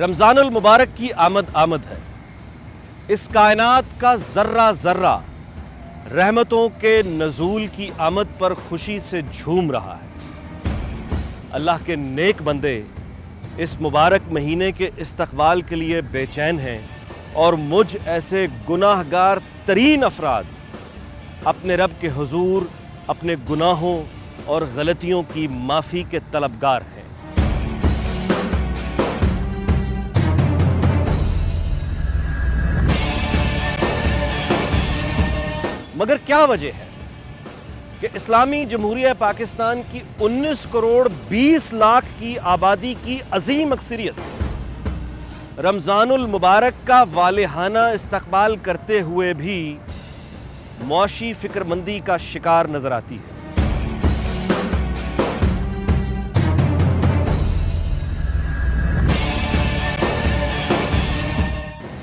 رمضان المبارک کی آمد آمد ہے. اس کائنات کا ذرہ ذرہ رحمتوں کے نزول کی آمد پر خوشی سے جھوم رہا ہے. اللہ کے نیک بندے اس مبارک مہینے کے استقبال کے لیے بے چین ہیں اور مجھ ایسے گناہ گار ترین افراد اپنے رب کے حضور اپنے گناہوں اور غلطیوں کی معافی کے طلبگار ہیں. مگر کیا وجہ ہے کہ اسلامی جمہوریہ پاکستان کی 19 کروڑ 20 لاکھ کی آبادی کی عظیم اکثریت رمضان المبارک کا والہانہ استقبال کرتے ہوئے بھی معاشی فکر مندی کا شکار نظر آتی ہے؟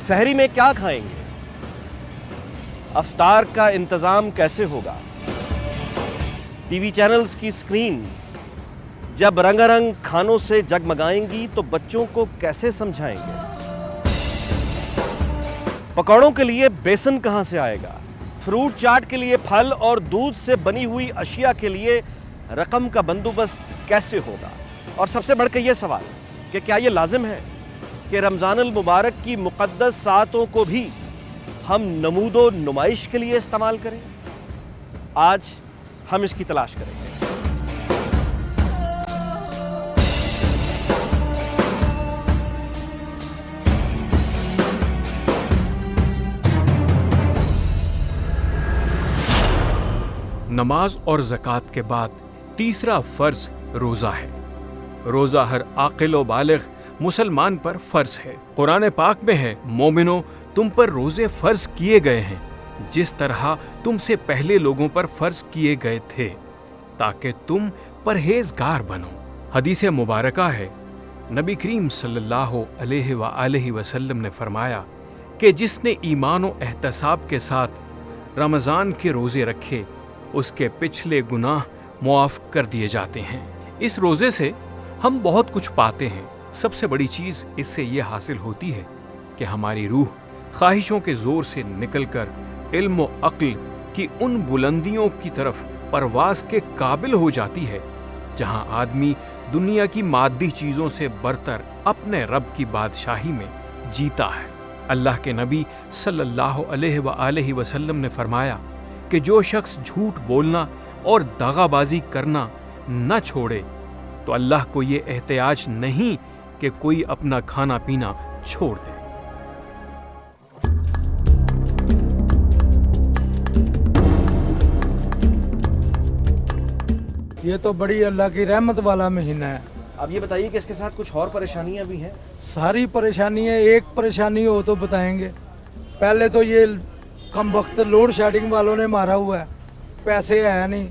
سحری میں کیا کھائیں گے؟ افطار کا انتظام کیسے ہوگا؟ ٹی وی چینلز کی سکرینز جب رنگا رنگ کھانوں سے جگمگائیں گی تو بچوں کو کیسے سمجھائیں گے؟ پکوڑوں کے لیے بیسن کہاں سے آئے گا؟ فروٹ چاٹ کے لیے پھل اور دودھ سے بنی ہوئی اشیاء کے لیے رقم کا بندوبست کیسے ہوگا؟ اور سب سے بڑھ کے یہ سوال کہ کیا یہ لازم ہے کہ رمضان المبارک کی مقدس ساعتوں کو بھی ہم نمود و نمائش کے لیے استعمال کریں؟ آج ہم اس کی تلاش کریں گے. نماز اور زکوٰۃ کے بعد تیسرا فرض روزہ ہے. روزہ ہر عاقل و بالغ مسلمان پر فرض ہے. قرآن پاک میں ہے، مومنو تم پر روزے فرض کیے گئے ہیں جس طرح تم سے پہلے لوگوں پر فرض کیے گئے تھے تاکہ تم پرہیزگار بنو. حدیث مبارکہ ہے، نبی کریم صلی اللہ علیہ وآلہ وسلم نے فرمایا کہ جس نے ایمان و احتساب کے ساتھ رمضان کے روزے رکھے اس کے پچھلے گناہ معاف کر دیے جاتے ہیں. اس روزے سے ہم بہت کچھ پاتے ہیں. سب سے بڑی چیز اس سے یہ حاصل ہوتی ہے کہ ہماری روح خواہشوں کے زور سے نکل کر علم و عقل کی ان بلندیوں کی طرف پرواز کے قابل ہو جاتی ہے جہاں آدمی دنیا کی مادی چیزوں سے برتر اپنے رب کی بادشاہی میں جیتا ہے. اللہ کے نبی صلی اللہ علیہ وآلہ وسلم نے فرمایا کہ جو شخص جھوٹ بولنا اور دغا بازی کرنا نہ چھوڑے تو اللہ کو یہ احتیاج نہیں کہ کوئی اپنا کھانا پینا چھوڑ دے. یہ تو بڑی اللہ کی رحمت والا مہینہ ہے. اب یہ بتائیے کہ اس کے ساتھ کچھ اور پریشانیاں بھی ہیں؟ ساری پریشانیاں، ایک پریشانی ہو تو بتائیں گے. پہلے تو یہ کم وقت لوڈ شیڈنگ والوں نے مارا ہوا ہے. پیسے ہے نہیں،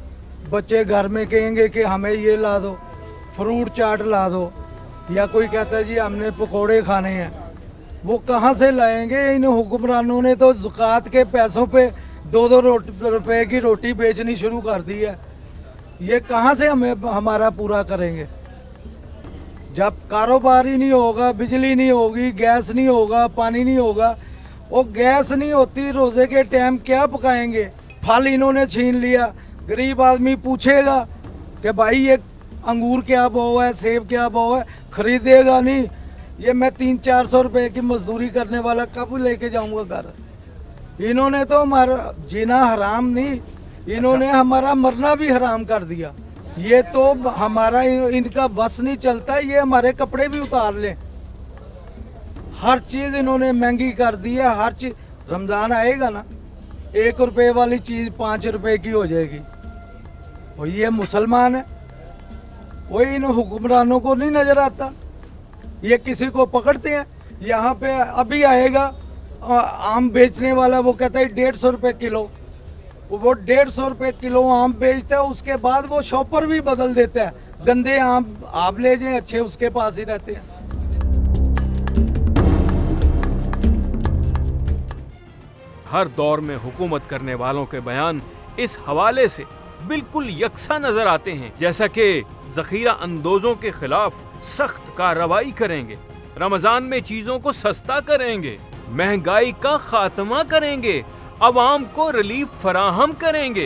بچے گھر میں کہیں گے کہ ہمیں یہ لا دو، فروٹ چاٹ لا دو، یا کوئی کہتا ہے جی ہم نے پکوڑے کھانے ہیں. وہ کہاں سے لائیں گے؟ ان حکمرانوں نے تو زکوٰۃ کے پیسوں پہ 2-2 روپے کی روٹی بیچنی شروع کر دی ہے. یہ کہاں سے ہمیں ہمارا پورا کریں گے؟ جب کاروبار ہی نہیں ہوگا، بجلی نہیں ہوگی، گیس نہیں ہوگا، پانی نہیں ہوگا. وہ گیس نہیں ہوتی روزے کے ٹائم کیا پکائیں گے؟ پھل انہوں نے چھین لیا. غریب آدمی پوچھے گا کہ بھائی یہ انگور کیا بھاؤ ہے، سیب کیا بھاؤ ہے، خریدے گا نہیں. یہ میں 300-400 روپے کی مزدوری کرنے والا کب لے کے جاؤں گا گھر؟ انہوں نے تو ہمارا جینا حرام نہیں، انہوں نے ہمارا مرنا بھی حرام کر دیا. یہ تو ہمارا ان کا بس نہیں چلتا، یہ ہمارے کپڑے بھی اتار لیں. ہر چیز انہوں نے مہنگی کر دی ہے. ہر چیز رمضان آئے گا نا، 1 روپے والی چیز 5 روپے کی ہو جائے گی. اور یہ مسلمان ہے، وہی ان حکمرانوں کو نہیں نظر آتا. یہ کسی کو پکڑتے ہیں. یہاں پہ ابھی آئے گا آم بیچنے والا، وہ کہتا ہے 150 روپے کلو. وہ 150 روپے کلو آم بیچتا ہے، اس کے بعد وہ شاپر بھی بدل دیتا ہے. گندے آم آپ لے جائیں، اچھے اس کے پاس ہی رہتے ہیں. ہر دور میں حکومت کرنے والوں کے بیان اس حوالے سے بالکل یکساں نظر آتے ہیں، جیسا کہ ذخیرہ اندوزوں کے خلاف سخت کارروائی کریں گے، रमजान में चीजों को सस्ता करेंगे, महंगाई का खात्मा करेंगे, अवाम को रिलीफ फराहम करेंगे।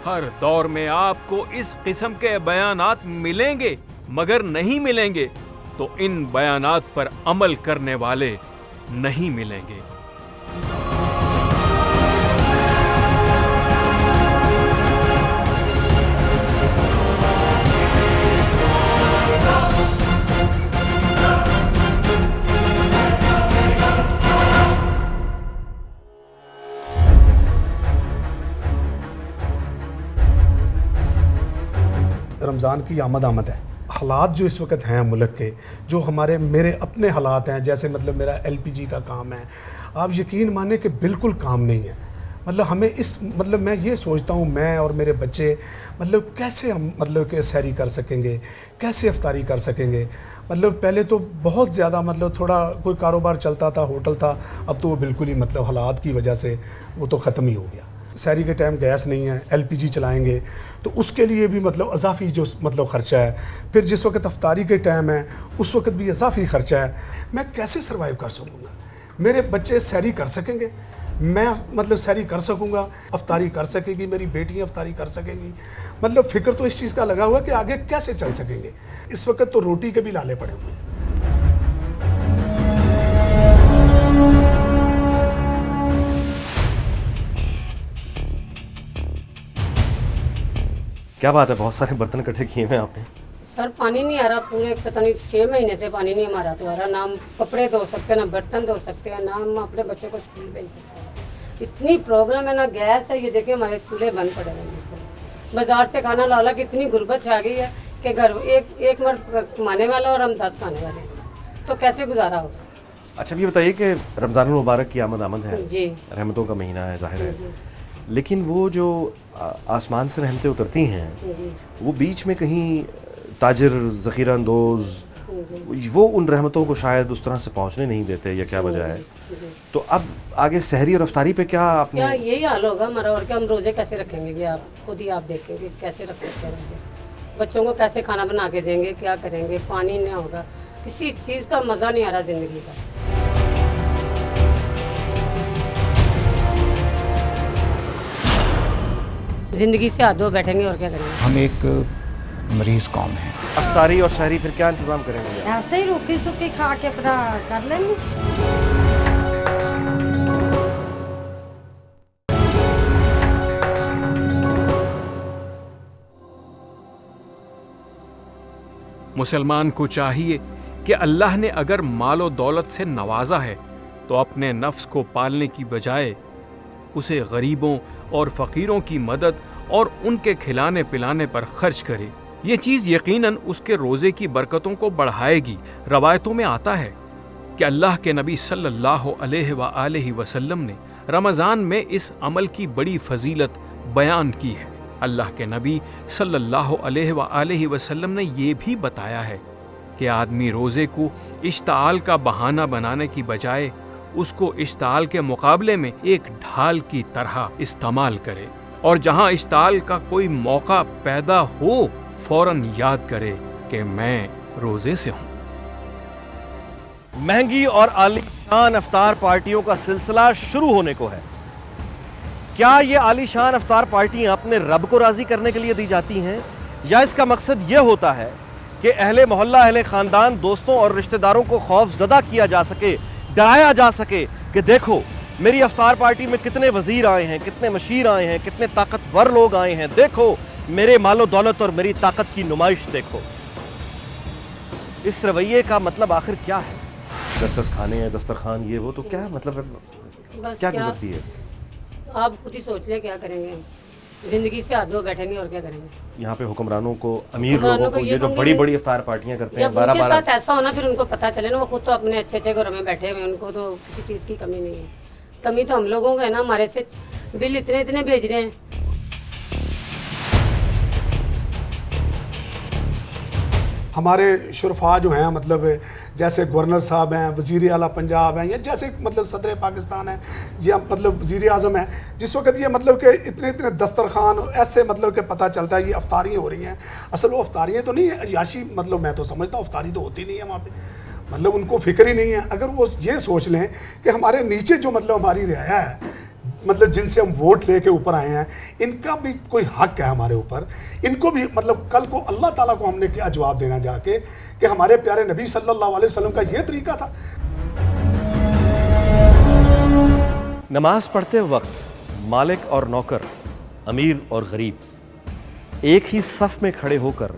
हर दौर में आपको इस किस्म के बयानात मिलेंगे, मगर नहीं मिलेंगे तो इन बयानात पर अमल करने वाले नहीं मिलेंगे। रमज़ान की आमद है। हालात जो इस वक्त हैं मुल्क के, जो मेरे अपने हालात हैं, जैसे मतलब मेरा LPG का काम है, आप यकीन माने कि बिल्कुल काम नहीं है। मतलब हमें मैं ये सोचता हूँ, मैं और मेरे बच्चे मतलब कैसे हम मतलब कि सहरी कर सकेंगे, कैसे इफ्तारी कर सकेंगे। मतलब पहले तो बहुत ज़्यादा मतलब थोड़ा कोई कारोबार चलता था, होटल था, अब तो वो बिल्कुल ही मतलब हालात की वजह से वो तो ख़त्म ही हो गया। सहरी के टाइम गैस नहीं है, LPG चलाएंगे तो उसके लिए भी मतलब इजाफी जो मतलब ख़र्चा है। फिर जिस वक्त इफ्तारी के टाइम है उस वक्त भी इजाफी ख़र्चा है। मैं कैसे सर्वाइव कर सकूँगा? मेरे बच्चे सहरी कर सकेंगे, मैं मतलब सहरी कर सकूँगा, इफ्तारी कर सकेगी, मेरी बेटियाँ इफ्तारी कर सकेंगी। मतलब फ़िक्र तो इस चीज़ का लगा हुआ कि आगे कैसे चल सकेंगे। इस वक्त तो रोटी के भी लाले पड़े हुए हैं। क्या बात है, बहुत सारे बर्तन इकट्ठे किए हैं आपने। सर पानी नहीं आ रहा, पूरे पता नहीं 6 महीने से पानी नहीं हमारा तो आ रहा। ना हम कपड़े धो सकते हैं, ना बर्तन धो सकते हैं, ना हम अपने बच्चों को स्कूल भेज सकते हैं। इतनी प्रॉब्लम है, ना गैस है। ये देखिए हमारे चूल्हे बंद पड़े हैं। बाजार से खाना ला ला के इतनी गुर्बत छा गई है कि घर एक मर्द कमाने वाला और हम 10 खाने वाले, तो कैसे गुजारा होगा। अच्छा ये बताइए कि रमज़ान मुबारक की आमद है जी, रहमतों का महीना है, ज़ाहिर है, लेकिन वो जो आसमान से रहमतें उतरती हैं जी, वो बीच में कहीं ताजिर, ज़ख़ीरा अंदोज़, जी, वो उन रहमतों को शायद उस तरह से पहुंचने नहीं देते, या क्या वजह है। जी। तो अब आगे सहरी और इफ्तारी पे क्या आपने क्या यही हाल होगा हमारा, और क्या हम रोजे कैसे रखेंगे? कि आप खुद ही आप देखेंगे कैसे रख सकते हैं रोजे। बच्चों को कैसे खाना बना के देंगे, क्या करेंगे? पानी नहीं होगा, किसी चीज़ का मज़ा नहीं आ रहा ज़िंदगी का। ज़िंदगी से हाथ धो बैठेंगे और क्या करेंगे। हम एक मरीज़ कौम हैं। इफ्तारी और सहरी फिर क्या इंतज़ाम करेंगे? ऐसे ही रूखी सूखी खा के अपना कर लेंगे। मुसलमान को चाहिए कि अल्लाह ने अगर मालो दौलत से नवाजा है तो अपने नफ्स को पालने की बजाय उसे गरीबों और फ़कीरों की मदद और उनके खिलाने पिलाने पर खर्च करे। ये चीज़ यकीनन उसके रोज़े की बरकतों को बढ़ाएगी। रवायतों में आता है कि अल्लाह के नबी सल्लल्लाहु अलैहि वसल्लम ने रमज़ान में इस अमल की बड़ी फजीलत बयान की है। अल्लाह के नबी सल्लल्लाहु अलैहि वसल्लम ने ये भी बताया है कि आदमी रोज़े को इश्ताल का बहाना बनाने की बजाय उसको इश्ताल के मुकाबले में एक ढाल की तरह इस्तेमाल करे, और जहां इश्ताल का कोई मौका पैदा हो फौरन याद करे कि मैं रोजे से हूं। महंगी और आलीशान इफ्तार पार्टियों का सिलसिला शुरू होने को है। क्या ये आलीशान इफ्तार पार्टियां अपने रब को राजी करने के लिए दी जाती हैं, या इसका मकसद ये होता है कि अहले मोहल्ला, अहले खानदान, दोस्तों और रिश्तेदारों को खौफजदा किया जा सके, डराया जा सके कि देखो मेरी इफ्तार पार्टी में कितने वजीर आए हैं, कितने मशीर आए हैं, कितने ताकतवर लोग आए हैं, देखो मेरे मालो दौलत और मेरी ताकत की नुमाइश देखो। इस रवैये का मतलब आखिर क्या है? दस्तरखाने हैं, दस्तरखान, ये वो, तो क्या मतलब है, बस क्या गुजरती है? आप खुद ही सोच ले क्या करेंगे। जिंदगी से हाथ धो बैठेंगे और क्या करेंगे। यहाँ पे हुक्मरानों को, अमीर लोगों को, ये जो बड़ी बड़ी इफ्तार पार्टियां करते हैं, जब उनके 12-12 साथ ऐसा होना फिर उनको पता चले ना, वो खुद तो अपने अच्छे अच्छे घरों में बैठे हुए, उनको तो किसी चीज़ की कमी नहीं है। कमी तो हम लोगों को है ना, हमारे से बिल इतने इतने भेज रहे हैं। हमारे शुरफा जो हैं मतलब जैसे गवर्नर साहब हैं, वज़ीर आला पंजाब हैं, या जैसे मतलब सदर पाकिस्तान है, या मतलब वज़ीर आज़म है, जिस वक्त ये मतलब कि इतने इतने दस्तरखान ऐसे मतलब कि पता चलता है ये अफ्तारियाँ हो रही हैं। असल वो अफ्तारियाँ तो नहीं है, अयाशी, मतलब मैं तो समझता हूँ अफ्तारी तो होती नहीं है वहाँ पे। मतलब उनको फिक्र ही नहीं है। अगर वो ये सोच लें कि हमारे नीचे जो मतलब हमारी रियाया है, मतलब जिनसे हम वोट लेके ऊपर आए हैं, इनका भी कोई हक है हमारे ऊपर, इनको भी मतलब कल को अल्लाह ताला को हमने क्या जवाब देना जाके कि हमारे प्यारे नबी सल्लल्लाहु अलैहि वसल्लम का ये तरीका था। नमाज पढ़ते वक्त मालिक और नौकर, अमीर और गरीब एक ही सफ में खड़े होकर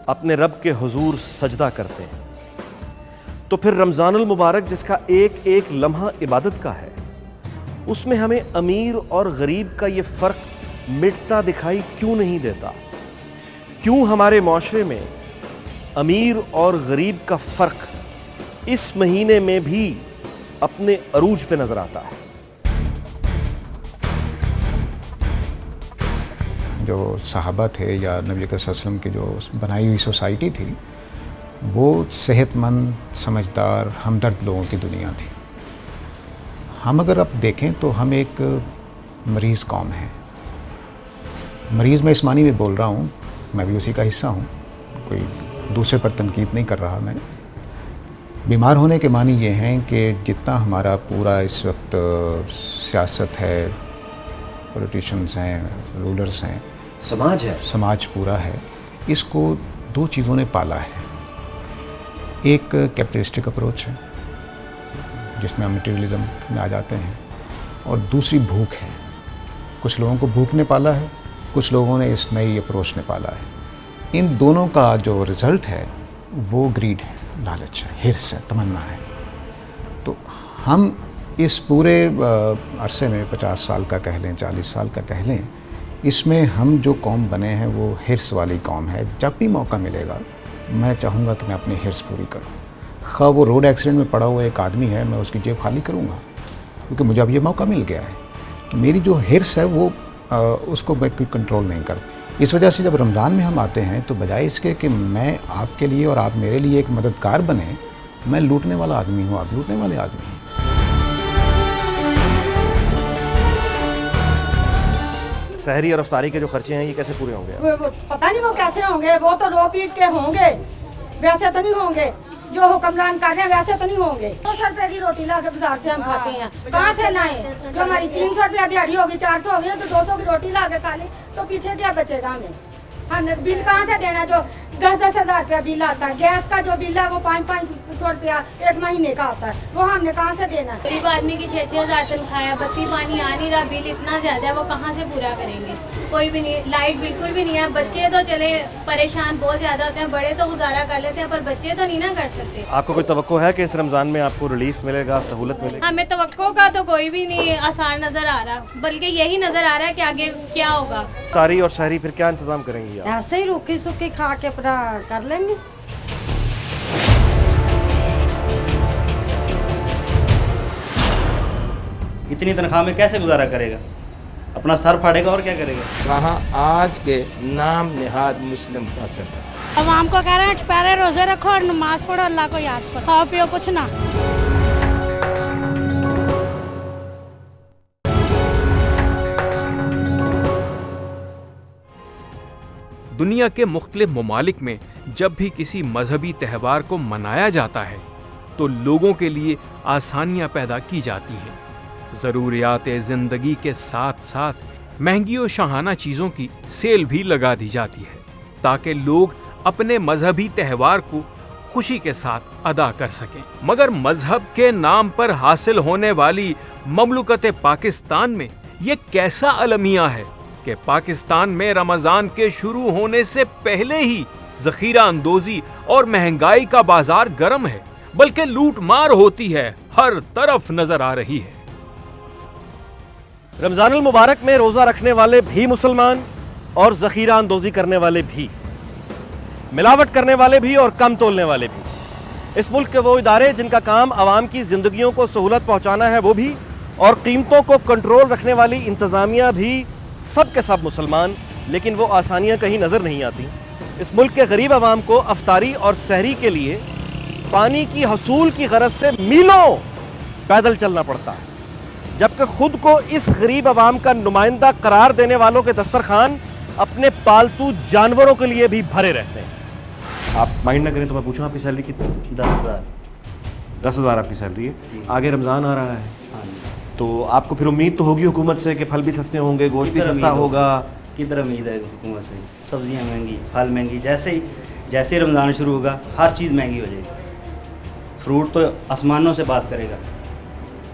अपने रब के हुजूर सजदा करते हैं, तो फिर रमज़ानुल मुबारक जिसका एक एक लम्हा इबादत का है, उसमें हमें अमीर और गरीब का ये फ़र्क मिटता दिखाई क्यों नहीं देता? क्यों हमारे माशरे में अमीर और गरीब का फ़र्क इस महीने में भी अपने अरूज पे नज़र आता है? जो सहाबा थे या नबी करीम सल्लल्लाहु अलैहि वसल्लम की जो बनाई हुई सोसाइटी थी, वो सेहतमंद, समझदार, हमदर्द लोगों की दुनिया थी। हम अगर अब देखें तो हम एक मरीज़ कौम हैं। मरीज़ मैं इस मानी में बोल रहा हूँ, मैं भी उसी का हिस्सा हूँ, कोई दूसरे पर तनकीद नहीं कर रहा मैं। बीमार होने के मानी ये हैं कि जितना हमारा पूरा इस वक्त सियासत है, पॉलिटिशियंस हैं, रूलर्स हैं, समाज है, समाज पूरा है, इसको दो चीज़ों ने पाला है। एक कैपिटलिस्टिक अप्रोच है जिसमें हम मटेरियलिज्म में आ जाते हैं, और दूसरी भूख है। कुछ लोगों को भूख ने पाला है, कुछ लोगों ने इस नई अप्रोच ने पाला है। इन दोनों का जो रिज़ल्ट है वो ग्रीड है, लालच है, हिर्स है, तमन्ना है। तो हम इस पूरे अरसे में 50 साल का कह लें, 40 साल का कह लें, इसमें हम जो कौम बने हैं वो हिर्स वाली कौम है। जब भी मौका मिलेगा मैं चाहूँगा कि मैं अपनी हिर्स पूरी करूँ। खा वो रोड एक्सीडेंट में पड़ा हुआ एक आदमी है, मैं उसकी जेब खाली करूँगा क्योंकि मुझे अब ये मौका मिल गया है। तो मेरी जो हिर्स है वो उसको मैं कोई कंट्रोल नहीं कर। इस वजह से जब रमज़ान में हम आते हैं तो बजाय इसके कि मैं आपके लिए और आप मेरे लिए एक मददगार बने, मैं लूटने वाला आदमी हूँ, आप लूटने वाले आदमी हैं। सहरी और अफ्तारी के जो खर्चे हैं ये कैसे पूरे होंगे? वो पता नहीं वो कैसे होंगे, वो तो रो पीट के होंगे, वैसे तो नहीं होंगे जो हुक्मरान कर रहे हैं, वैसे तो नहीं होंगे। 200 रुपए की रोटी ला के बाजार से हम खाते हैं, कहाँ से लाएं? जो हमारी 300 रुपया दिहाड़ी होगी, 400 होगी ना, तो 200 की रोटी ला के खा लें तो पीछे क्या बचेगा हमें? हमने बिल कहाँ से देना? जो 10-10 हज़ार रुपया बिल आता है, गैस का जो बिल है वो 500-500 रुपया एक महीने का आता है, वो हमने कहाँ से देना? गरीब आदमी की 6-6 हज़ार तनख्वाह है, बत्ती पानी आ नहीं रहा, बिल इतना ज़्यादा है, वो कहाँ से पूरा करेंगे? कोई भी नहीं, लाइट बिल्कुल भी नहीं है। बच्चे तो चले परेशान बहुत ज़्यादा होते हैं, बड़े तो गुजारा कर लेते हैं, पर बच्चे तो नहीं ना कर सकते। आपको कोई तवक्को है कि इस रमज़ान में आपको रिलीफ मिलेगा, सहूलत मिलेगी? हमें तवक्को का तो कोई भी नहीं आसार नज़र आ रहा, बल्कि यही नज़र आ रहा है कि आगे क्या होगा। अफ्तारी और शहरी फिर क्या इंतज़ाम करेंगी आप? ऐसे ही रूखी सूखी खा के अपना कर लेंगे। इतनी तनख्वाह में कैसे गुजारा करेगा? अपना सर फाड़ेगा और क्या करेगा? वहाँ आज के नाम निहाद मुस्लिम का कर रहा है। अवाम को कह रहे हैं पैरे रोजे रखो और नमाज पढ़ो, अल्लाह को याद करो, खाओ पियो कुछ ना। दुनिया के मुख्तलिफ ममालिक में जब भी किसी मजहबी त्यौहार को मनाया जाता है तो लोगों के लिए आसानियां पैदा की जाती हैं। ज़रूरियात ज़िंदगी के साथ साथ महंगी और शाहाना चीज़ों की सेल भी लगा दी जाती है ताकि लोग अपने मजहबी त्यौहार को खुशी के साथ अदा कर सकें। मगर मजहब के नाम पर हासिल होने वाली ममलुकत पाकिस्तान में ये कैसा अलमिया है कि पाकिस्तान में रमज़ान के शुरू होने से पहले ही ज़ख़ीरा अंदोज़ी और महंगाई का बाजार गर्म है, बल्कि लूट मार होती है, हर तरफ नजर आ रही है। रमज़ानुल मुबारक में रोज़ा रखने वाले भी मुसलमान और ज़ख़ीरा अंदोज़ी करने वाले भी, मिलावट करने वाले भी और कम तोलने वाले भी। इस मुल्क के वो इदारे जिनका काम आवाम की ज़िंदगियों को सहूलत पहुँचाना है वो भी, और कीमतों को कंट्रोल रखने वाली इंतज़ामिया भी, सब के सब मुसलमान, लेकिन वो आसानियाँ कहीं नज़र नहीं आती। इस मुल्क के गरीब आवाम को अफ्तारी और सहरी के लिए पानी की हसूल की गरज से मीलों पैदल चलना पड़ता है, जबकि खुद को इस गरीब आवाम का नुमाइंदा करार देने वालों के दस्तरखान अपने पालतू जानवरों के लिए भी भरे रहते हैं। आप माइंड ना करें तो मैं पूछूं आपकी सैलरी कितनी? 10,000। 10,000 آپ کی سیلری ہے. آگے رمضان آ رہا ہے, ہاں جی. تو آپ کو پھر امید تو ہوگی حکومت سے کہ پھل بھی سستے ہوں گے, گوشت بھی سستا ہوگا. کدھر امید ہے حکومت سے؟ سبزیاں مہنگی, پھل مہنگی. جیسے رمضان شروع ہوگا ہر چیز مہنگی ہو جائے گی. فروٹ تو آسمانوں سے بات کرے گا,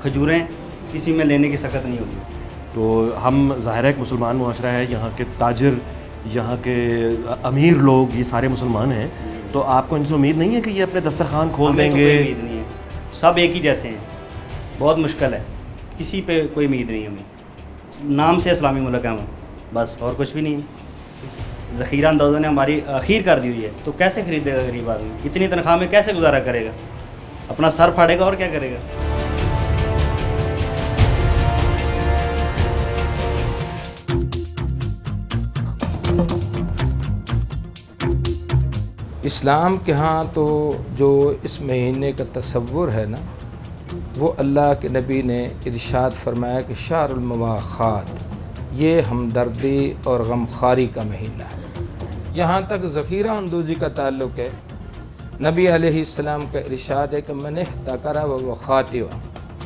کھجوریں کسی میں لینے کی سکت نہیں ہوگی. تو ہم ظاہر ہے ایک مسلمان معاشرہ ہے, یہاں کے تاجر, یہاں کے امیر لوگ یہ سارے مسلمان ہیں, تو آپ کو ان سے امید نہیں ہے کہ یہ اپنے دسترخوان کھول دیں گے؟ کوئی امید نہیں ہے, سب ایک ہی جیسے ہیں. بہت مشکل ہے, کسی پہ کوئی امید نہیں ہے ہمیں. نام سے اسلامی ملک ہے ہم, بس اور کچھ بھی نہیں ہے. ذخیرہ اندوزوں نے ہماری اخیر کر دی ہوئی ہے, تو کیسے خریدے گا غریب آدمی؟ اتنی تنخواہ میں کیسے گزارا کرے گا؟ اپنا سر پھاڑے گا اور کیا کرے گا؟ اسلام کے ہاں تو جو اس مہینے کا تصور ہے نا, وہ اللہ کے نبی نے ارشاد فرمایا کہ شہر المواخات, یہ ہمدردی اور غمخواری کا مہینہ ہے. یہاں تک ذخیرہ اندوزی کا تعلق ہے, نبی علیہ السلام کا ارشاد ہے کہ من احتکر و خاطئ,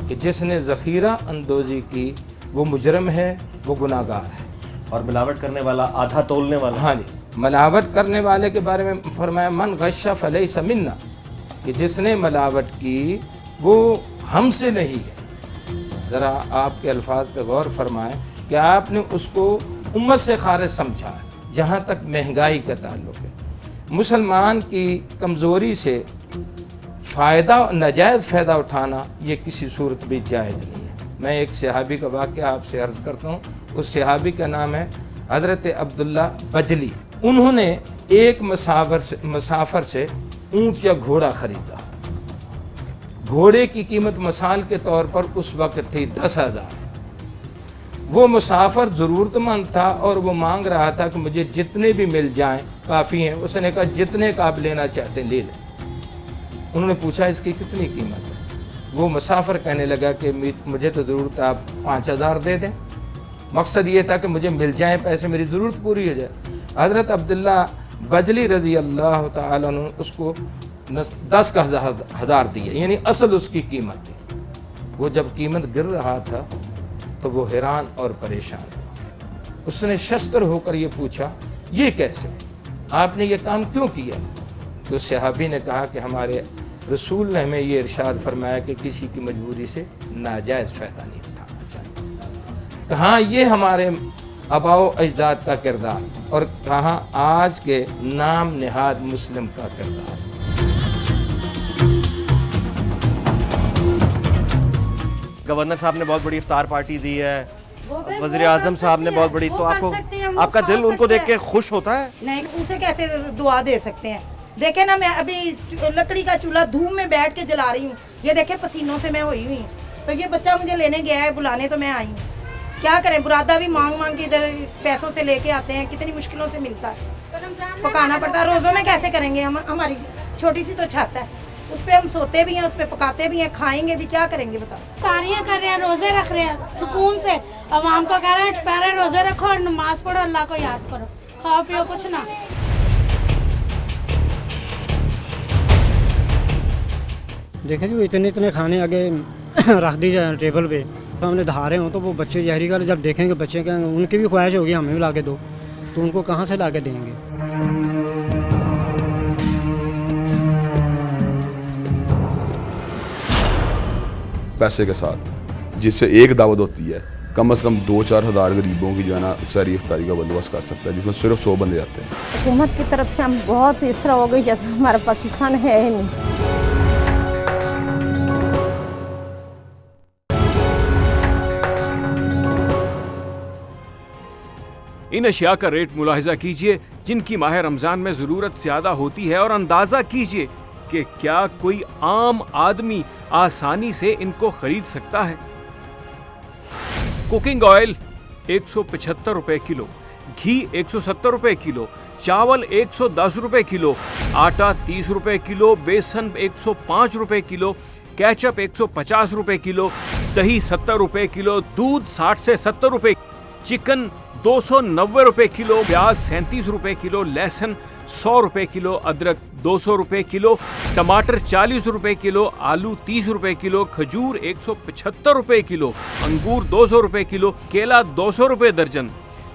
کہ جس نے ذخیرہ اندوزی کی وہ مجرم ہے, وہ گناہ گار ہے. اور ملاوٹ کرنے والا, آدھا تولنے والا. ہاں جی, ملاوٹ کرنے والے کے بارے میں فرمایا من غش فلیس منا, کہ جس نے ملاوٹ کی وہ ہم سے نہیں ہے. ذرا آپ کے الفاظ پہ غور فرمائیں کہ آپ نے اس کو امت سے خارج سمجھا ہے. جہاں تک مہنگائی کا تعلق ہے, مسلمان کی کمزوری سے فائدہ, ناجائز فائدہ اٹھانا یہ کسی صورت بھی جائز نہیں ہے. میں ایک صحابی کا واقعہ آپ سے عرض کرتا ہوں. اس صحابی کا نام ہے حضرت عبداللہ بجلی. انہوں نے ایک مسافر سے اونٹ یا گھوڑا خریدا. گھوڑے کی قیمت مثال کے طور پر اس وقت تھی 10,000. وہ مسافر ضرورت مند تھا اور وہ مانگ رہا تھا کہ مجھے جتنے بھی مل جائیں کافی ہیں. اس نے کہا جتنے کا آپ لینا چاہتے ہیں لے لیں. انہوں نے پوچھا اس کی کتنی قیمت ہے؟ وہ مسافر کہنے لگا کہ مجھے تو ضرورت ہے, آپ 5,000 دے دیں. مقصد یہ تھا کہ مجھے مل جائیں پیسے, میری ضرورت پوری ہو جائے. حضرت عبداللہ بجلی رضی اللہ تعالیٰ عنہ اس کو 10,000 دیے, یعنی اصل اس کی قیمت تھی. وہ جب قیمت گر رہا تھا تو وہ حیران اور پریشان. اس نے شستر ہو کر یہ پوچھا یہ کیسے, آپ نے یہ کام کیوں کیا؟ تو صحابی نے کہا کہ ہمارے رسول نے ہمیں یہ ارشاد فرمایا کہ کسی کی مجبوری سے ناجائز فائدہ نہیں اٹھانا چاہیے. کہاں یہ ہمارے آباء و اجداد کا کردار, اور کہاں آج کے نام نہاد مسلم کا کردار. گورنر صاحب نے بہت بڑی افطار پارٹی دی ہے, وزیر اعظم صاحب نے بہت بڑی, تو آپ کا دل ان کو دیکھ کے خوش ہوتا ہے؟ نہیں, اسے کیسے دعا دے سکتے ہیں؟ دیکھیں نا, میں ابھی لکڑی کا چولہا دھوم میں بیٹھ کے جلا رہی ہوں, یہ دیکھیں پسینوں سے میں ہوئی ہوئی. تو یہ بچہ مجھے لینے گیا ہے, بلانے تو میں آئی ہوں. کیا کریں, برادہ بھی مانگ مانگ کے ادھر پیسوں سے لے کے آتے ہیں, کتنی مشکلوں سے ملتا ہے, پکانا پڑتا ہے. روزوں میں کیسے کریں گے ہم؟ ہماری چھوٹی سی تو چھت ہے, اس پہ ہم سوتے بھی ہیں, اس پہ پکاتے بھی ہیں, کھائیں گے بھی, کیا کریں گے بتاؤ. تاریاں کر رہے ہیں, روزے رکھ رہے ہیں سکون سے, عوام کو کہہ رہے ہیں پہلے روزے رکھو اور نماز پڑھو, اللہ کو یاد کرو, کھاؤ پیو کچھ نہ. دیکھیں جی, وہ اتنے کھانے آگے رکھ دی جائے ٹیبل پہ, تو ہم نے دھارے ہوں تو وہ بچے ظاہری کا جب دیکھیں گے بچے کہیں گے, ان کی بھی خواہش ہوگی ہمیں بھی لا کے دو, تو ان کو کہاں سے لا کے دیں گے؟ پیسے کے ساتھ جس سے ایک دعوت ہوتی ہے کم از کم 2-4 ہزار غریبوں کی جو ہے نا سحری افطاری کا بندوبست کر سکتا ہے, جس میں صرف 100 بندے آتے ہیں. حکومت کی طرف سے ہم بہت اس طرح ہو گئی جیسے ہمارا پاکستان ہے ہی نہیں. ان اشیاء کا ریٹ ملاحظہ کیجئے جن کی ماہ رمضان میں ضرورت زیادہ ہوتی ہے, اور اندازہ کیجئے کہ کیا کوئی عام آدمی آسانی سے ان کو خرید سکتا ہے. کوکنگ آئل 175 روپے کلو, گھی 170 روپے کلو, چاول 110 روپے کلو, آٹا 30 روپے کلو, بیسن 105 روپے کلو, کیچپ 150 روپے کلو, دہی 70 روپے کلو, دودھ 60 سے 70 روپے, چکن 290 روپے کلو, پیاز 37 روپے کلو, لہسن 100 रुपए किलो, अदरक 200 रुपए किलो, टमाटर 40 रुपए किलो, आलू 30 रुपए किलो, खजूर 175 रुपए किलो, अंगूर 200 रुपए किलो, केला 200 रुपए दर्जन,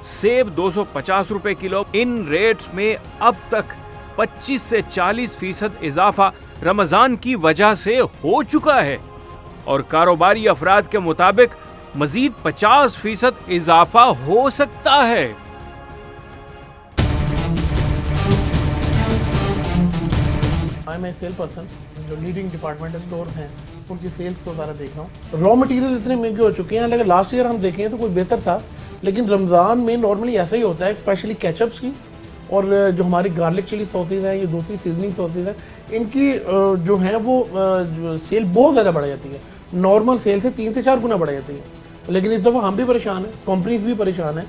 सेब 250 रुपए किलो। इन रेट्स में अब तक 25 से 40% इजाफा रमज़ान की वजह से हो चुका है और कारोबारी अफराद के मुताबिक मजीद 50% इजाफा हो सकता है। मैं सेल पर्सन जो लीडिंग डिपार्टमेंटल स्टोर हैं उनकी सेल्स को ज़रा देख रहा हूँ। रॉ मटेरियल इतने महंगे हो चुके हैं, लेकिन लास्ट ईयर हम देखें तो कुछ बेहतर था, लेकिन रमज़ान में नॉर्मली ऐसा ही होता है, स्पेशली केचप्स की और जो हमारी गार्लिक चिली सॉसेज हैं, ये दूसरी सीजनिंग सॉसेज हैं, इनकी जो हैं वो सेल बहुत ज़्यादा बढ़ जाती है, नॉर्मल सेल से 3 से 4 गुना बढ़ जाती है। लेकिन इस दफ़ा हम भी परेशान हैं, कंपनीज भी परेशान हैं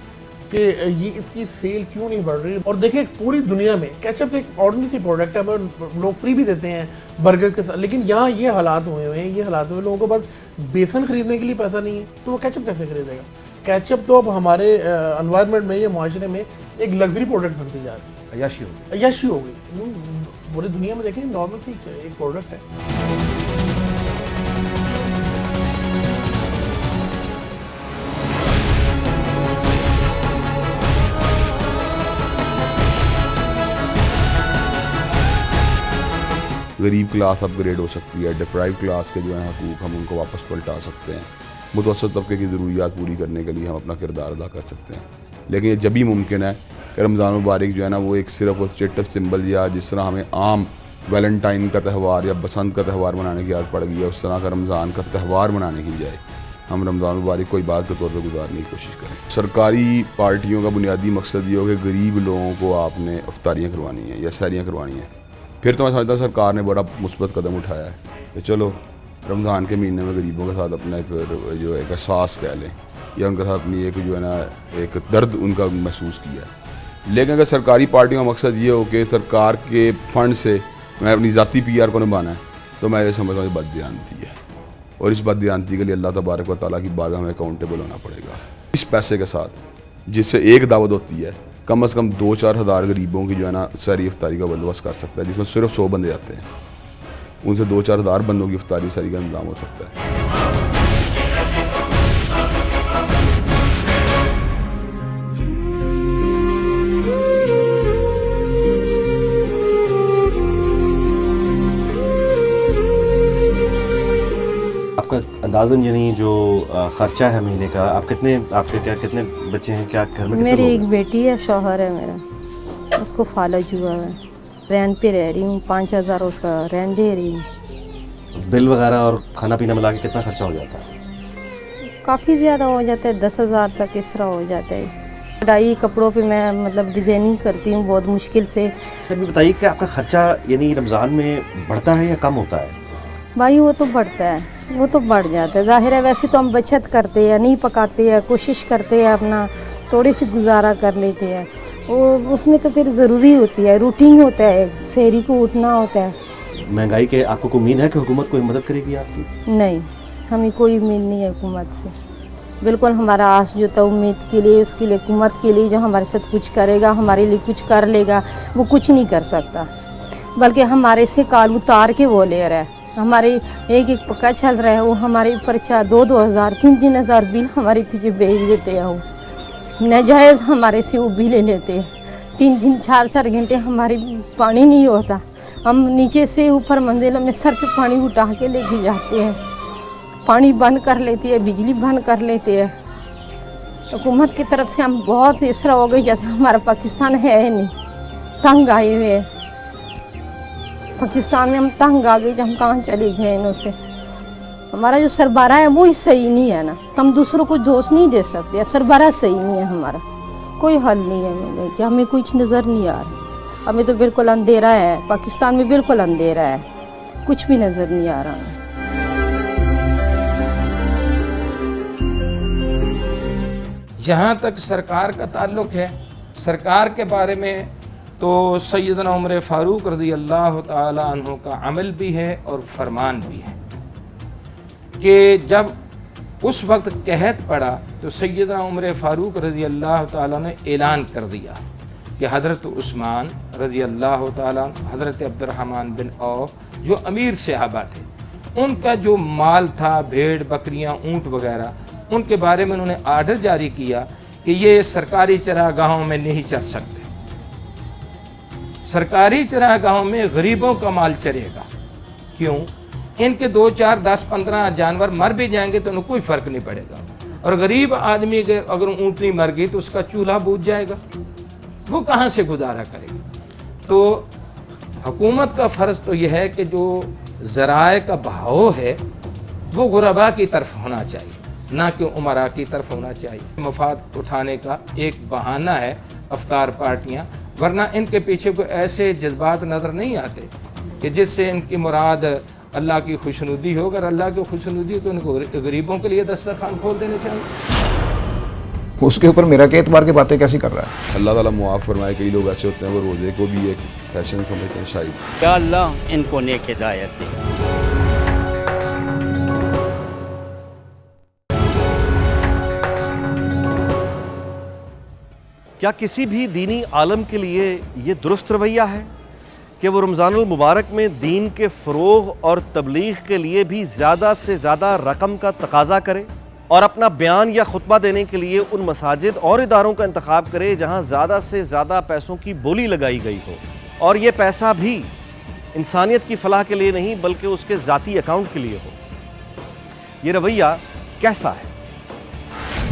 कि ये इसकी सेल क्यों नहीं बढ़ रही। और देखिए पूरी दुनिया में केचप एक ऑर्डिनरी सी प्रोडक्ट है, लोग फ्री भी देते हैं बर्गर के साथ, लेकिन यहाँ ये हालात हुए हैं, ये हालात हुए लोगों के पास बेसन खरीदने के लिए पैसा नहीं है, तो वो केचप कैसे खरीदेगा। केचप तो अब हमारे एनवायरनमेंट में, ये माशरे में एक लग्जरी प्रोडक्ट बनती जा रही है, अय्याशी हो गई। पूरी दुनिया में देखें नॉर्मल सी एक प्रोडक्ट है। गरीब क्लास अपग्रेड हो सकती है, डिप्राइव क्लास के जो है हकूक़ हम उनको वापस पलटा सकते हैं, मुतवस्सित तबके की ज़रूरियात पूरी करने के लिए हम अपना किरदार अदा कर सकते हैं। लेकिन ये जब भी मुमकिन है कि रमज़ान मुबारक जो है ना वो एक सिर्फ वो स्टेटस सिंबल, या जिस तरह हमें आम वैलेंटाइन का त्यौहार या बसंत का त्यौहार मनाने की आदत पड़ गई है, उस तरह का रमज़ान का त्यौहार मनाने की बजाय हम रमज़ान मुबारक को इबादत के तौर पर गुजारने की कोशिश करें। सरकारी पार्टियों का बुनियादी मकसद ये हो कि गरीब लोगों को आपने इफ्तारियाँ करवानी है या सहरियाँ करवानी है, फिर तो मैं समझता हूँ सरकार ने बड़ा मुस्बत कदम उठाया है कि चलो रमज़ान के महीने में गरीबों के साथ अपना एक जो एक एहसास कह लें या उनके साथ अपनी एक जो है ना एक दर्द उनका महसूस किया है। लेकिन अगर सरकारी पार्टियों का मकसद ये हो कि सरकार के फ़ंड से मैं अपनी ज़ाती PR को निभाना है, तो मैं ये समझता हूँ बददियानती है और इस बददियानती के लिए अल्लाह तबारक व तआला की बारगाह में अकाउंटेबल होना पड़ेगा। इस पैसे के साथ जिससे एक दावत होती है, कम से कम 2-4 हज़ार गरीबों की जो है ना सहरी इफ्तारी का बंदोबस्त कर सकता है, जिसमें सिर्फ 100 बंदे आते हैं, उनसे 2-4 हज़ार बंदों की इफ्तारी सहरी का इंतजाम हो सकता है। आपका अंदाज़न यानी जो ख़र्चा है महीने का, आप कितने कितने बच्चे हैं, क्या घर में मेरी एक बेटी है, शौहर है मेरा, उसको फालज हुआ है, रेंट पे रह रही हूँ, 5000 उसका रेंट दे रही हूँ। बिल वगैरह और खाना पीना मिला के कितना खर्चा हो जाता है? काफ़ी ज़्यादा हो जाता है, 10,000 तक इस तरह हो जाता है। कढ़ाई कपड़ों पे मैं मतलब डिज़ाइनिंग करती हूँ बहुत मुश्किल से। अभी बताइए कि आपका खर्चा यानी रमज़ान में बढ़ता है या कम होता है? भाई वो तो बढ़ता है, वो तो बढ़ जाता है, ज़ाहिर है। वैसे तो हम बचत करते हैं, नहीं पकाते हैं, कोशिश करते हैं अपना थोड़ी सी गुजारा कर लेते हैं, वो उसमें तो फिर ज़रूरी होती है, रूटीन होता है, शहरी को उठना होता है। महंगाई के आपको कोई उम्मीद है कि हुकूमत कोई मदद करेगी आपकी? नहीं, हमें कोई उम्मीद नहीं है हुकूमत से, बिल्कुल। हमारा आस जो था उम्मीद के लिए, उसके लिए हुकूमत के लिए जो हमारे साथ कुछ करेगा, हमारे लिए कुछ कर लेगा, वो कुछ नहीं कर सकता, बल्कि हमारे से काल उतार के वो ले रहा है। हमारे एक पक्का चल रहा है, वो हमारे ऊपर 2-2 हज़ार 3-3 हज़ार बिल हमारे पीछे भेज देते हैं, वो नाजायज़ हमारे से वो बिल ले लेते हैं। 3-3 4-4 घंटे हमारे पानी नहीं होता, हम नीचे से ऊपर मंजिलों में सर पे पानी उठा के लेके जाते हैं, पानी बंद कर लेते हैं, बिजली बंद कर लेते हैं। हुकूमत की तरफ से हम बहुत इस तरह हो गई जैसे हमारा पाकिस्तान है नहीं, तंग आए हुए हैं। पाकिस्तान में हम तंग आ गए, जब हम कहाँ चले जाए इनों से। हमारा जो सरबराह है वो ही सही नहीं है ना, तो हम दूसरों को दोष नहीं दे सकते, सरबराह सही नहीं है, हमारा कोई हल नहीं है कि हमें कुछ नज़र नहीं आ रहा। हमें तो बिल्कुल अंधेरा है, पाकिस्तान में बिल्कुल अंधेरा है, कुछ भी नज़र नहीं आ रहा है। जहाँ तक सरकार का ताल्लुक़ है, सरकार के बारे में तो सैयदना उमर फ़ारूक रज़ी अल्लाह ताला अन्हु का अमल भी है और फरमान भी है कि जब उस वक्त कहत पड़ा तो सैयदना उमर फ़ारूक रज़ी अल्लाह ताला ने ऐलान कर दिया कि हज़रत उस्मान रज़ी अल्लाह ताला हज़रत अब्दुर्रहमान बिन औफ जो अमीर सहाबा थे, उनका जो माल था, भेड़ बकरियां, ऊँट वगैरह, उनके बारे में उन्होंने आर्डर जारी किया कि ये सरकारी चरागाहों में नहीं चर सकते। सरकारी चरागाहों में गरीबों का माल चरेगा। क्यों? इनके 2, 4, 10, 15 जानवर मर भी जाएंगे तो उन्हें कोई फ़र्क नहीं पड़ेगा, और गरीब आदमी अगर ऊँटनी मर गई तो उसका चूल्हा बूझ जाएगा, वो कहाँ से गुजारा करेगा। तो हुकूमत का फ़र्ज़ तो यह है कि जो ज़राए का भाव है वो गुरबा की तरफ होना चाहिए, ना कि उमरा की तरफ होना चाहिए। मफाद उठाने का एक बहाना है अफ्तार पार्टियाँ, वरना इनके पीछे कोई ऐसे जज्बात नज़र नहीं आते कि जिससे इनकी मुराद अल्लाह की खुशनुदी हो। अगर अल्लाह की खुशनुदी तो इनको गरीबों के लिए दस्तरखान खोल देने चाहिए। उसके ऊपर मेरा के एतबार की बातें कैसी कर रहा है? अल्लाह ताला मुआफ़ फरमाए। कई लोग ऐसे होते हैं वो रोज़े को भी एक फैशन समझते हैं शायद। या अल्लाह इनको नेक हिदायत दे। क्या किसी भी दीनी आलम के लिए ये दुरुस्त रवैया है कि वो रमज़ानुल मुबारक में दीन के फ़रोग़ और तबलीग के लिए भी ज़्यादा से ज़्यादा रकम का तकाज़ा करे और अपना बयान या खुतबा देने के लिए उन मसाजिद और इदारों का इंतखाब करे जहाँ ज़्यादा से ज़्यादा पैसों की बोली लगाई गई हो, और ये पैसा भी इंसानियत की फ़लाह के लिए नहीं बल्कि उसके ज़ाती अकाउंट के लिए हो? ये रवैया कैसा है?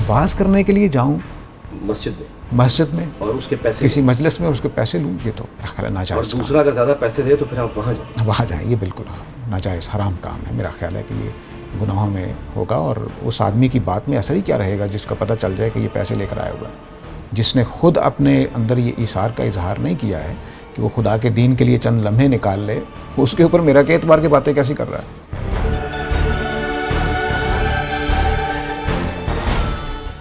बास करने के लिए जाऊँ मस्जिद में और उसके पैसे किसी मजलिस में और उसके पैसे लूँ, ये तो मेरा ख्याल है नाजायज़। और दूसरा अगर ज़्यादा पैसे दे तो फिर आप वहाँ जाएँ, ये बिल्कुल नाजायज़ हराम काम है। मेरा ख्याल है कि ये गुनाहों में होगा, और उस आदमी की बात में असर ही क्या रहेगा जिसका पता चल जाए कि ये पैसे लेकर आया हुआ है, जिसने खुद अपने अंदर ये इसार का इजहार नहीं किया है कि वो खुदा के दीन के लिए चंद लम्हे निकाल ले, उसके ऊपर मेरा के एतबार की बातें कैसी कर रहा है।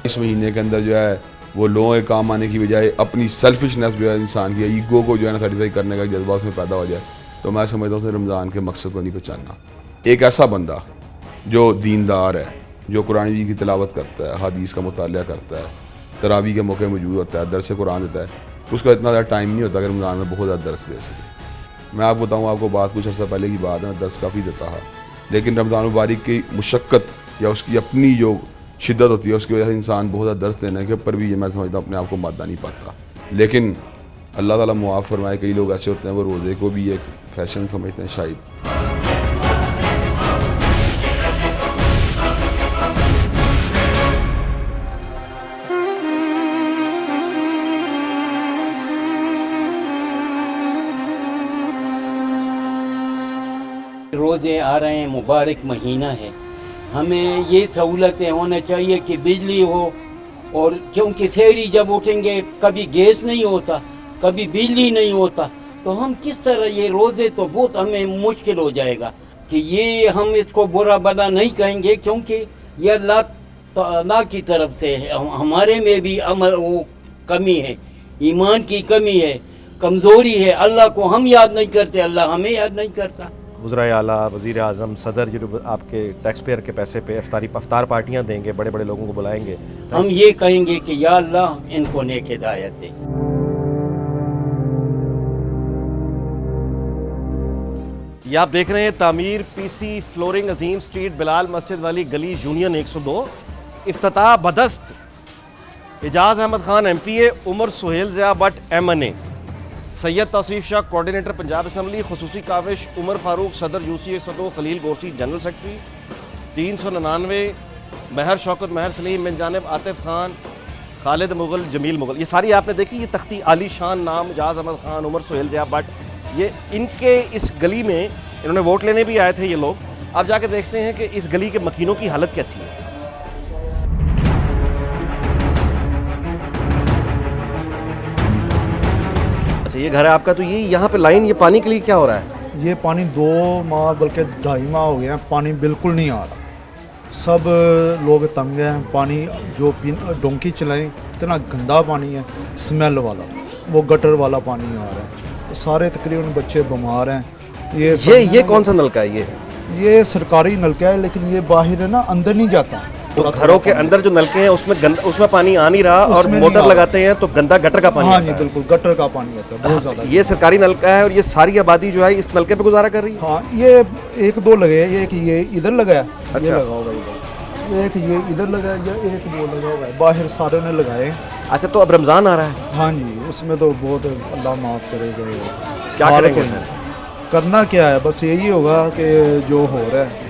इस महीने के अंदर जो है वो लोगों के काम आने की बजाय अपनी सेल्फिशनेस जो है इंसान की ईगो को जो है ना सेटिस्फाई करने का जज्बा उसमें पैदा हो जाए, तो मैं समझता हूँ रमज़ान के मकसद को नहीं पहचानना। एक ऐसा बंदा जो दीनदार है, जो कुरान की तिलावत करता है, हदीस का मुताला करता है, तरावी के मौके मौजूद होता है, दरस कुरान देता है, उसका इतना ज़्यादा टाइम नहीं होता कि रमज़ान में बहुत ज़्यादा दरस दे सके। मैं आपको बताऊँ, आपको बात कुछ अर्सा पहले की बात है, मैं दरस काफ़ी देता है, लेकिन रमज़ान मुबारक की मुशक्क़त या उसकी अपनी जो शिद्दत होती है उसकी वजह से इंसान बहुत ज़्यादा दर्द देने के ऊपर भी ये मैं समझता हूँ अपने आप को मादा नहीं पाता। लेकिन अल्लाह ताला मुआफ़ फरमाए, कई लोग ऐसे होते हैं वो रोज़े को भी एक फैशन समझते हैं शायद। रोज़े आ रहे हैं, मुबारक महीना है, हमें ये सहूलतें होना चाहिए कि बिजली हो, और क्योंकि शहरी जब उठेंगे कभी गैस नहीं होता, कभी बिजली नहीं होता, तो हम किस तरह ये रोज़े तो बहुत हमें मुश्किल हो जाएगा कि ये हम इसको बुरा भला नहीं कहेंगे, क्योंकि ये अल्लाह ताला की तरफ से है। हमारे में भी अमल वो कमी है, ईमान की कमी है, कमज़ोरी है। अल्लाह को हम याद नहीं करते, अल्लाह हमें याद नहीं करता। वज़ीर आला, वज़ीर आज़म, सदर जो आपके टैक्स पेयर के पैसे पे अफ्तार पार्टियाँ देंगे, बड़े बड़े लोगों को बुलाएंगे, हम ये कहेंगे कि या अल्लाह इनको नेक हिदायत दे। ये आप देख रहे हैं तामीर PC flooring Azeem street, Bilal मस्जिद वाली गली, यूनियन 102। इफ्तिताह बदस्त Ejaz Ahmed Khan MPA, Umar Suhail Zia Bhatt MNA, Syed Tauseef Shah coordinator Punjab assembly, खुसूसी काविश उमर फारूक सदर UC 102, Khalil Gorsi general secretary, 399 Mehr Shaukat Mehr Saleem मिन जानिब आतिफ खान, खालिद मुगल, जमील मुगल। ये सारी आपने देखी, ये तख्ती आली शान नाम, एजाज अहमद खान, उमर सुहेल ज़िया भट्ट, ये इनके इस गली में इन्होंने वोट लेने भी आए थे ये लोग। अब जाके देखते हैं कि इस गली के मकीनों की हालत कैसी है। अच्छा, ये घर है आपका, तो ये यहाँ पे लाइन, ये पानी के लिए क्या हो रहा है? ये पानी 2 माह बल्कि 2.5 माह हो गए हैं, पानी बिल्कुल नहीं आ रहा। सब लोग तंग हैं, पानी जो डोंकी चलाएं इतना गंदा पानी है, स्मेल वाला, वो गटर वाला पानी आ रहा है। सारे तकरीबन बच्चे बीमार हैं। ये कौन सा नलका है? ये सरकारी नलका है, लेकिन ये बाहर है ना, अंदर नहीं जाता। तो घरों के अंदर जो नलके हैं उसमें पानी आ नहीं रहा और मोटर लगाते हैं तो गंदा गटर का पानी हाँ जी बिल्कुल गटर का पानी आता है बहुत ज़्यादा। ये सरकारी नलका है और ये सारी आबादी जो है इस नलके पे गुजारा कर रही है। हाँ ये 1-2 लगे हैं, एक ये इधर लगा है, ये लगा होगा इधर, एक ये इधर लगा है, या एक वो लगा होगा, बाहर सारे ने लगाए हैं। अच्छा तो अब रमज़ान आ रहा है। हाँ जी उसमें तो बहुत अल्लाह माफ़ करेगा। क्या करेंगे? करना क्या है, बस यही होगा कि जो हो रहा है,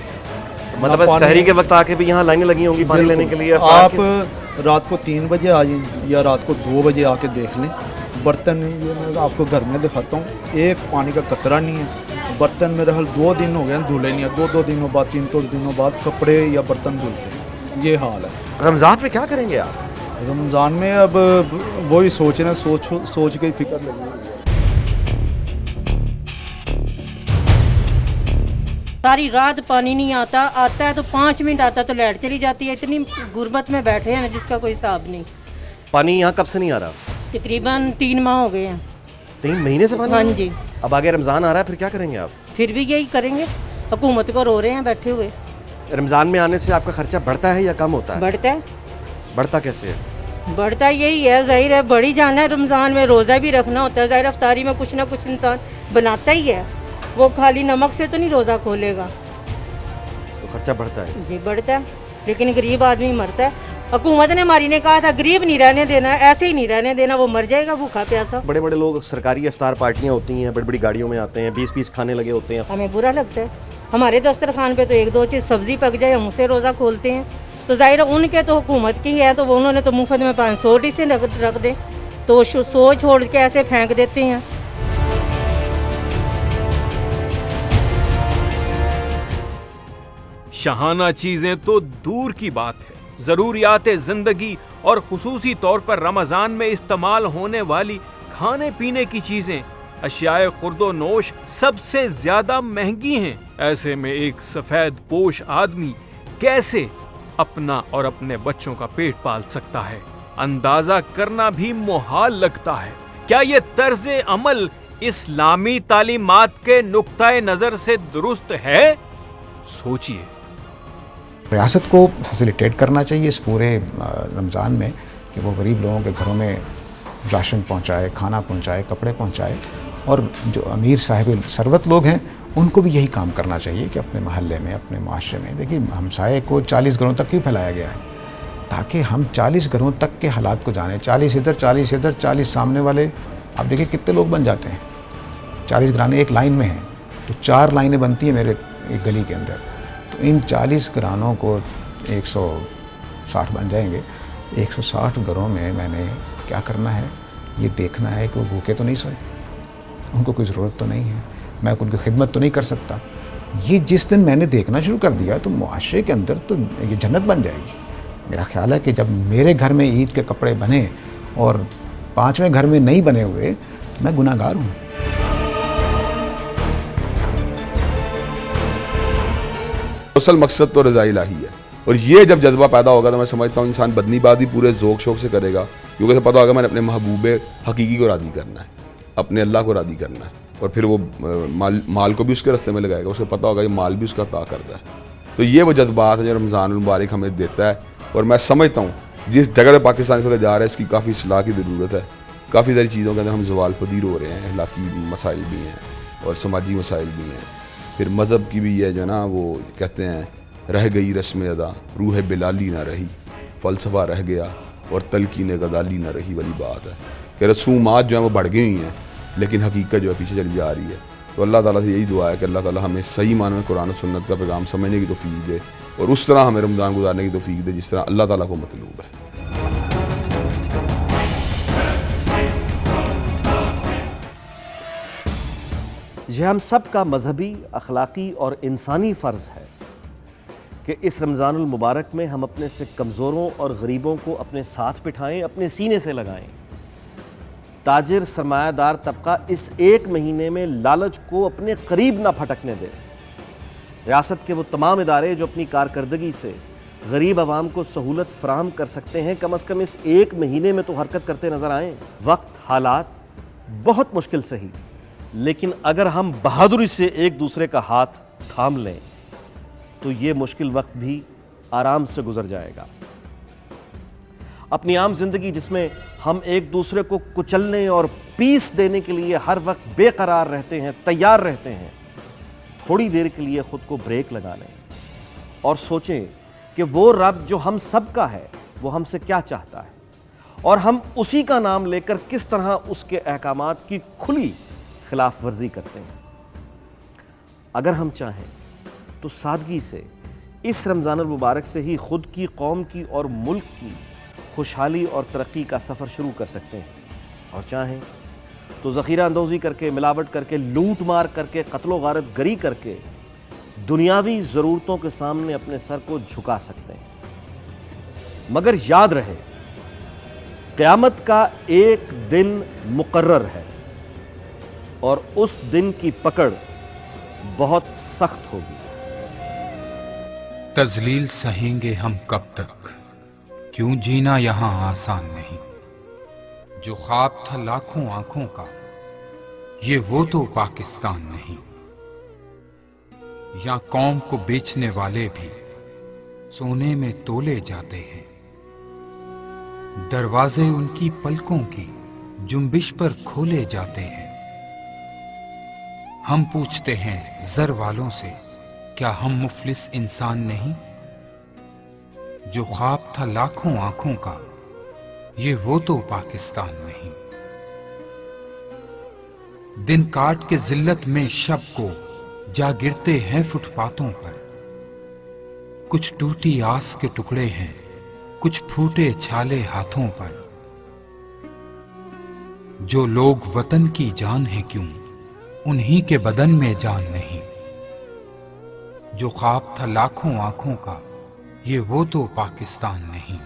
मतलब शहरी के वक्त आके भी यहाँ लाइनें लगी होंगी पानी लेने के लिए। आप रात को 3 बजे आ जाइए या रात को 2 बजे आके देख लें, बर्तन ये मैं आपको घर में दिखाता हूँ, एक पानी का कतरा नहीं है। बर्तन मेरे हाल 2 दिन हो गए धुले नहीं है, 2-2 दिनों बाद 3 दिनों बाद कपड़े या बर्तन धुलते हैं, ये हाल है। रमज़ान में क्या करेंगे आप? रमज़ान में अब वही सोच रहे हैं, सोच के ही फिक्र लगी। सारी रात पानी नहीं आता, आता है तो 5 मिनट आता तो लाइट चली जाती है। इतनी गुर्बत में बैठे हैं जिसका कोई हिसाब नहीं। पानी यहाँ कब से नहीं आ रहा? तकरीबन 3 माह हो गए हैं। 3 महीने से पानी? हाँ जी। अब आगे रमज़ान आ रहा है, फिर क्या करेंगे आप? फिर भी यही करेंगे, हुकूमत को रो रहे हैं बैठे हुए। रमज़ान में आने से आपका खर्चा बढ़ता है या कम होता है? बढ़ता है। बढ़ता कैसे है? बढ़ता यही है, जाहिर है बढ़ी जाना है। रमज़ान में रोज़ा भी रखना होता है, जाहिर अफ्तारी में कुछ ना कुछ इंसान बनाता ही है, वो खाली नमक से तो नहीं रोज़ा खोलेगा, तो खर्चा बढ़ता है। जी बढ़ता है, लेकिन गरीब आदमी मरता है। हुकूमत ने हमारी ने कहा था गरीब नहीं रहने देना, ऐसे ही नहीं रहने देना, वो मर जाएगा भूखा प्यासा। बड़े बड़े लोग, सरकारी इफ्तार पार्टियाँ होती हैं, बड़ी बड़ी गाड़ियों में आते हैं, 20 खाने लगे होते हैं, हमें बुरा लगता है। हमारे दस्तरखान पे तो 1-2 चीज़ सब्ज़ी पक जाए, हम उसे रोज़ा खोलते हैं, तो ज़ाहिर उनके तो हुकूमत की है, तो वो उन्होंने तो मुफ्त में 500 डिशें रख दें, तो सो छोड़ के ऐसे फेंक देते हैं। शहाना चीजें तो दूर की बात है, जरूरियात जिंदगी और खुसूसी तौर पर रमजान में इस्तेमाल होने वाली खाने पीने की चीजें, अशियाए खुर्दो नोश सबसे ज्यादा महंगी हैं। ऐसे में एक सफेद पोश आदमी कैसे अपना और अपने बच्चों का पेट पाल सकता है, अंदाजा करना भी मुहाल लगता है। क्या ये तर्ज अमल इस्लामी तालीमात के नुक्ताए नजर से दुरुस्त है? सोचिए। रियासत को फैसिलिटेट करना चाहिए इस पूरे रमज़ान में कि वो गरीब लोगों के घरों में राशन पहुंचाए, खाना पहुंचाए, कपड़े पहुंचाए, और जो अमीर साहिब सरवत लोग हैं उनको भी यही काम करना चाहिए कि अपने महल्ले में, अपने माशरे में, देखिए हमसाये को 40 घरों तक क्यों फैलाया गया है, ताकि हम 40 घरों तक के हालात को जानें। 40 इधर 40 इधर 40 सामने वाले, आप देखिए कितने लोग बन जाते हैं। 40 घराने एक लाइन में हैं तो 4 लाइनें बनती हैं मेरे एक गली के अंदर, तो इन 40 घरानों को 160 बन जाएंगे। 160 घरों में मैंने क्या करना है, ये देखना है कि वो भूखे तो नहीं सोए, उनको कोई ज़रूरत तो नहीं है, मैं उनकी खिदमत तो नहीं कर सकता। ये जिस दिन मैंने देखना शुरू कर दिया तो मुआशरे के अंदर तो ये जन्नत बन जाएगी। मेरा ख्याल है कि जब मेरे घर में ईद के कपड़े बने और 5वें घर में नहीं बने हुए तो मैं गुनाहगार हूँ। असल मकसद तो रज़ा इलाही है, और ये जब जज्बा पैदा होगा तो मैं समझता हूँ इंसान बदनी बात भी पूरे ज़ौक़ शौक़ से करेगा, क्योंकि उसे पता होगा मैंने अपने महबूबे हकीकी को राज़ी करना है, अपने अल्लाह को राज़ी करना है, और फिर वो माल को भी उसके रास्ते में लगाएगा, उसे पता होगा कि माल भी उसका अता करता है। तो ये वो जज्बात है जो रमज़ान मुबारक हमें देता है, और मैं समझता हूँ जिस जगह पर पाकिस्तान से जा रहा है इसकी काफ़ी इस्लाह की ज़रूरत है। काफ़ी सारी चीज़ों के अंदर हम ज़वाल पदीर हो रहे हैं, अखलाकी मसाइल भी हैं और समाजी मसाइल भी हैं, फिर मज़हब की भी है जो ना, वो कहते हैं रह गई रस्म अदा, रूह बिलाली ना रही, फ़लसफ़ा रह गया और तलकीन गदाली ना रही वाली बात है कि रसूमात जो हैं वो बढ़ गई हुई हैं लेकिन हकीकत जो है पीछे चली जा रही है। तो अल्लाह ताला से यही दुआ है कि अल्लाह ताला हमें सही मानो में कुरान और सुन्नत का पैगाम समझने की तौफीक दे और उस तरह हमें रमज़ान गुजारने की तौफीक दे जिस तरह अल्लाह ताला को मतलूब है। यह हम सब का मजहबी, अखलाकी और इंसानी फ़र्ज़ है कि इस रमज़ानुल मुबारक में हम अपने से कमज़ोरों और गरीबों को अपने साथ बिठाएं, अपने सीने से लगाएं। ताजिर सरमायादार तबका इस एक महीने में लालच को अपने करीब ना फटकने दे। रियासत के वो तमाम इदारे जो अपनी कारकर्दगी से गरीब आवाम को सहूलत फराहम कर सकते हैं, कम अज़ कम इस एक महीने में तो हरकत करते नज़र आएँ। वक्त, हालात बहुत मुश्किल सही, लेकिन अगर हम बहादुरी से एक दूसरे का हाथ थाम लें तो ये मुश्किल वक्त भी आराम से गुजर जाएगा। अपनी आम जिंदगी जिसमें हम एक दूसरे को कुचलने और पीस देने के लिए हर वक्त बेकरार रहते हैं, तैयार रहते हैं, थोड़ी देर के लिए खुद को ब्रेक लगा लें और सोचें कि वो रब जो हम सब का है वो हमसे क्या चाहता है और हम उसी का नाम लेकर किस तरह उसके अहकामात की खुली खिलाफ वर्जी करते हैं। अगर हम चाहें तो सादगी से इस रमज़ान मुबारक से ही खुद की, कौम की और मुल्क की खुशहाली और तरक्की का सफ़र शुरू कर सकते हैं, और चाहें तो ज़ख़ीरा अंदोज़ी करके, मिलावट करके, लूट मार करके, कत्लो गारत गरी करके दुनियावी ज़रूरतों के सामने अपने सर को झुका सकते हैं। मगर याद रहे, क़यामत का एक दिन मुकर्रर है और उस दिन की पकड़ बहुत सख्त होगी। तज़लील सहेंगे हम कब तक, क्यों जीना यहाँ आसान नहीं। जो ख्वाब था लाखों आंखों का, ये वो तो पाकिस्तान नहीं। यहाँ कौम को बेचने वाले भी सोने में तोले जाते हैं। दरवाजे उनकी पलकों की जुम्बिश पर खोले जाते हैं। हम पूछते हैं ज़र वालों से, क्या हम मुफलिस इंसान नहीं। जो ख्वाब था लाखों आंखों का, ये वो तो पाकिस्तान नहीं। दिन काट के जिल्लत में शब को जा गिरते हैं फुटपाथों पर। कुछ टूटी आस के टुकड़े हैं, कुछ फूटे छाले हाथों पर। जो लोग वतन की जान है क्यों, उन्हीं के बदन में जान नहीं। जो ख्वाब था लाखों आंखों का, ये वो तो पाकिस्तान नहीं।